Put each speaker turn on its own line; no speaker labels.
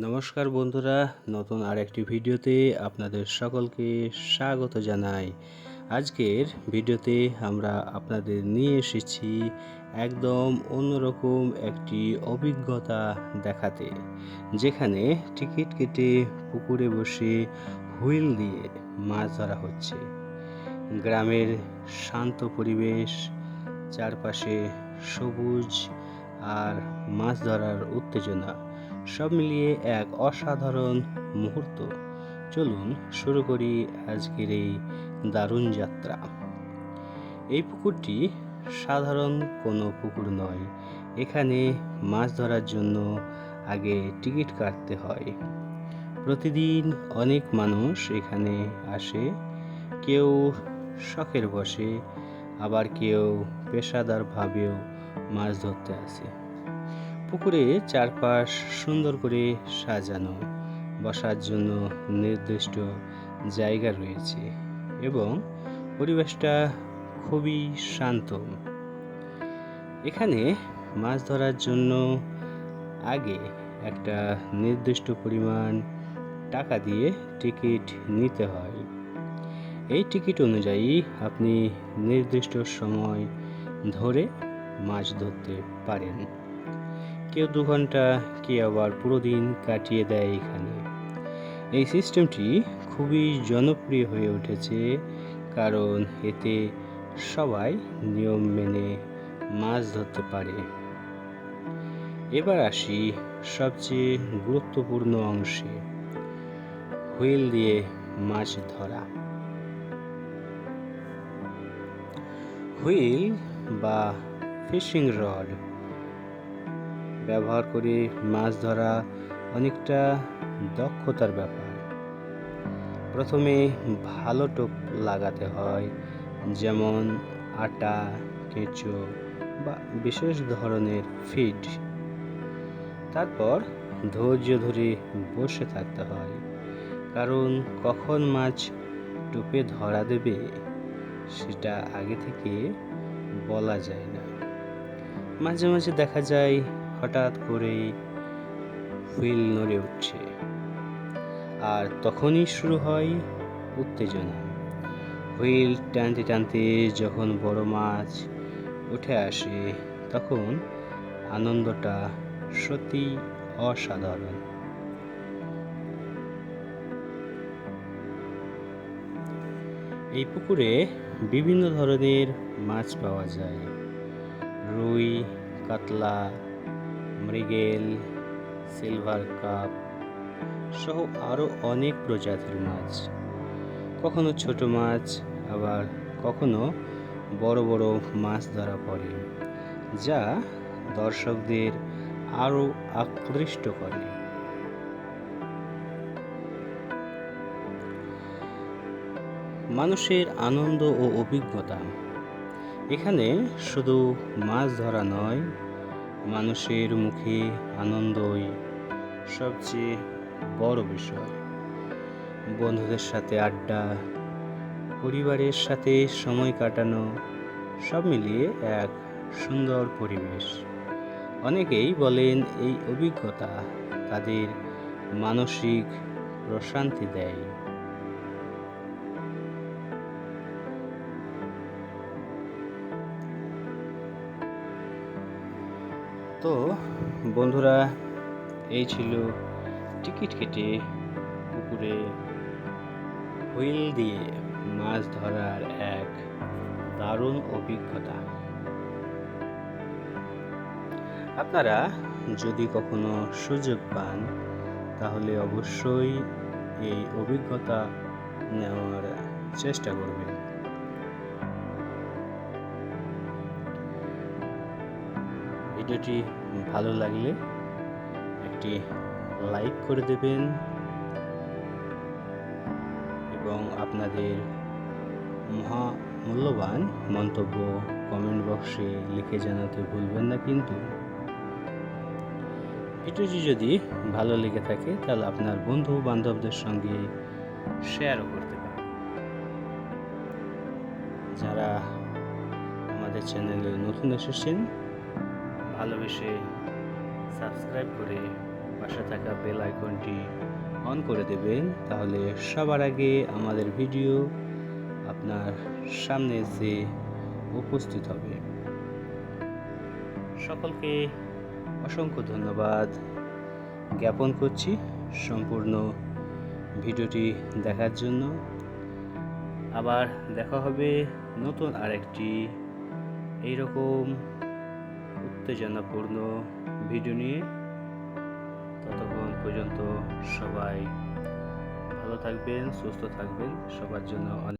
নমস্কার বন্ধুরা, নতুন আরেকটি ভিডিওতে আপনাদের সকলকে স্বাগত জানাই। আজকের ভিডিওতে আমরা আপনাদের নিয়ে এসেছি একদম অন্যরকম একটি অভিজ্ঞতা দেখাতে, যেখানে টিকিট কেটে পুকুরে বসে হুইল দিয়ে মাছ ধরা হচ্ছে। গ্রামের শান্ত পরিবেশ, চারপাশে সবুজ আর মাছ ধরার উত্তেজনা সব মিলিয়ে এক অসাধারণ মুহূর্ত। চলুন শুরু করি আজকের এই দারুণ যাত্রা। এই পুকুরটি সাধারণ কোনো পুকুর নয়। এখানে মাছ ধরার জন্য আগে টিকিট কাটতে হয়। প্রতিদিন অনেক মানুষ এখানে আসে, কেউ শখের বসে, আবার কেউ পেশাদারভাবেও মাছ ধরতে আসে। পুকুরে চারপাশ সুন্দর করে সাজানো, বসার জন্য নির্দিষ্ট জায়গা রয়েছে এবং পরিবেশটা খুবই শান্ত। এখানে মাছ ধরার জন্য আগে একটা নির্দিষ্ট পরিমাণ টাকা দিয়ে টিকিট নিতে হয়। এই টিকিট অনুযায়ী আপনি নির্দিষ্ট সময় ধরে মাছ ধরতে পারেন। কেউ 2 ঘন্টা, কেউ আবার পুরো দিন কাটিয়ে দেয় এখানে। এই সিস্টেমটি খুবই জনপ্রিয় হয়ে উঠেছে, কারণ এতে সবাই নিয়ম মেনে মাছ ধরতে পারে। এবার আসি সবচেয়ে গুরুত্বপূর্ণ অংশে, হুইল দিয়ে মাছ ধরা। হুইল বা ফিশিং রড ব্যবহার করে মাছ ধরা অনেকটা দক্ষতার ব্যাপার। প্রথমে ভালো টোপ লাগাতে হয়, যেমন আটা, কেঁচো বা বিশেষ ধরনের ফিড। তারপর ধৈর্য ধরে বসে থাকতে হয়, কারণ কখন মাছ টোপে ধরা দেবে সেটা আগে থেকে বলা যায় না। মাঝে মাঝে দেখা যায় হঠাৎ করেই হুইল নড়ে উঠছে, আর তখনই শুরু হয় উত্তেজনা। হুইল টানতে টানতে যখন বড় মাছ উঠে আসে, তখন আনন্দটা সত্যি অসাধারণ। এই পুকুরে বিভিন্ন ধরনের মাছ পাওয়া যায়: রুই, কাতলা, মৃগেল, সিলভার কাপ সহ আরও অনেক প্রজাতির মাছ। কখনো ছোট মাছ, আবার কখনো বড় বড় মাছ ধরা পড়ে, যা দর্শকদের আরও আকৃষ্ট করে। মানুষের আনন্দ ও অভিজ্ঞতা। এখানে শুধু মাছ ধরা নয়, মানুষের মুখে আনন্দই সবচেয়ে বড় বিষয়। বন্ধুদের সাথে আড্ডা, পরিবারের সাথে সময় কাটানো, সব মিলিয়ে এক সুন্দর পরিবেশ। অনেকেই বলেন এই অভিজ্ঞতা তাদের মানসিক প্রশান্তি দেয়। তো বন্ধুরা, এই ছিল টিকিট কেটে পুকুরে হুইল দিয়ে মাছ ধরার এক দারুণ অভিজ্ঞতা। আপনারা যদি কখনো সুযোগ পান, তাহলে অবশ্যই এই অভিজ্ঞতা নেওয়ার চেষ্টা করবেন। ভিডিওটি ভালো লাগলে একটি লাইক করে দেবেন এবং আপনাদের মূল্যবান মন্তব্য কমেন্ট বক্সে লিখে জানাতে ভুলবেন না। কিন্তু ভিডিওটি যদি ভালো লেগে থাকে, তাহলে আপনার বন্ধু বান্ধবদের সঙ্গে শেয়ারও করতে পারেন। যারা আমাদের চ্যানেলে নতুন এসেছেন, ভালোবেসে সাবস্ক্রাইব করে পাশে থাকা বেল আইকনটি অন করে দেবেন, তাহলে সবার আগে আমাদের ভিডিও আপনার সামনে এসে উপস্থিত হবে। সকলকে অসংখ্য ধন্যবাদ জ্ঞাপন করছি সম্পূর্ণ ভিডিওটি দেখার জন্য। আবার দেখা হবে নতুন আরেকটি এইরকম উত্তেজনাপূর্ণ ভিডিও নিয়ে। ততক্ষণ পর্যন্ত সবাই ভালো থাকবেন, সুস্থ থাকবেন। সবার জন্য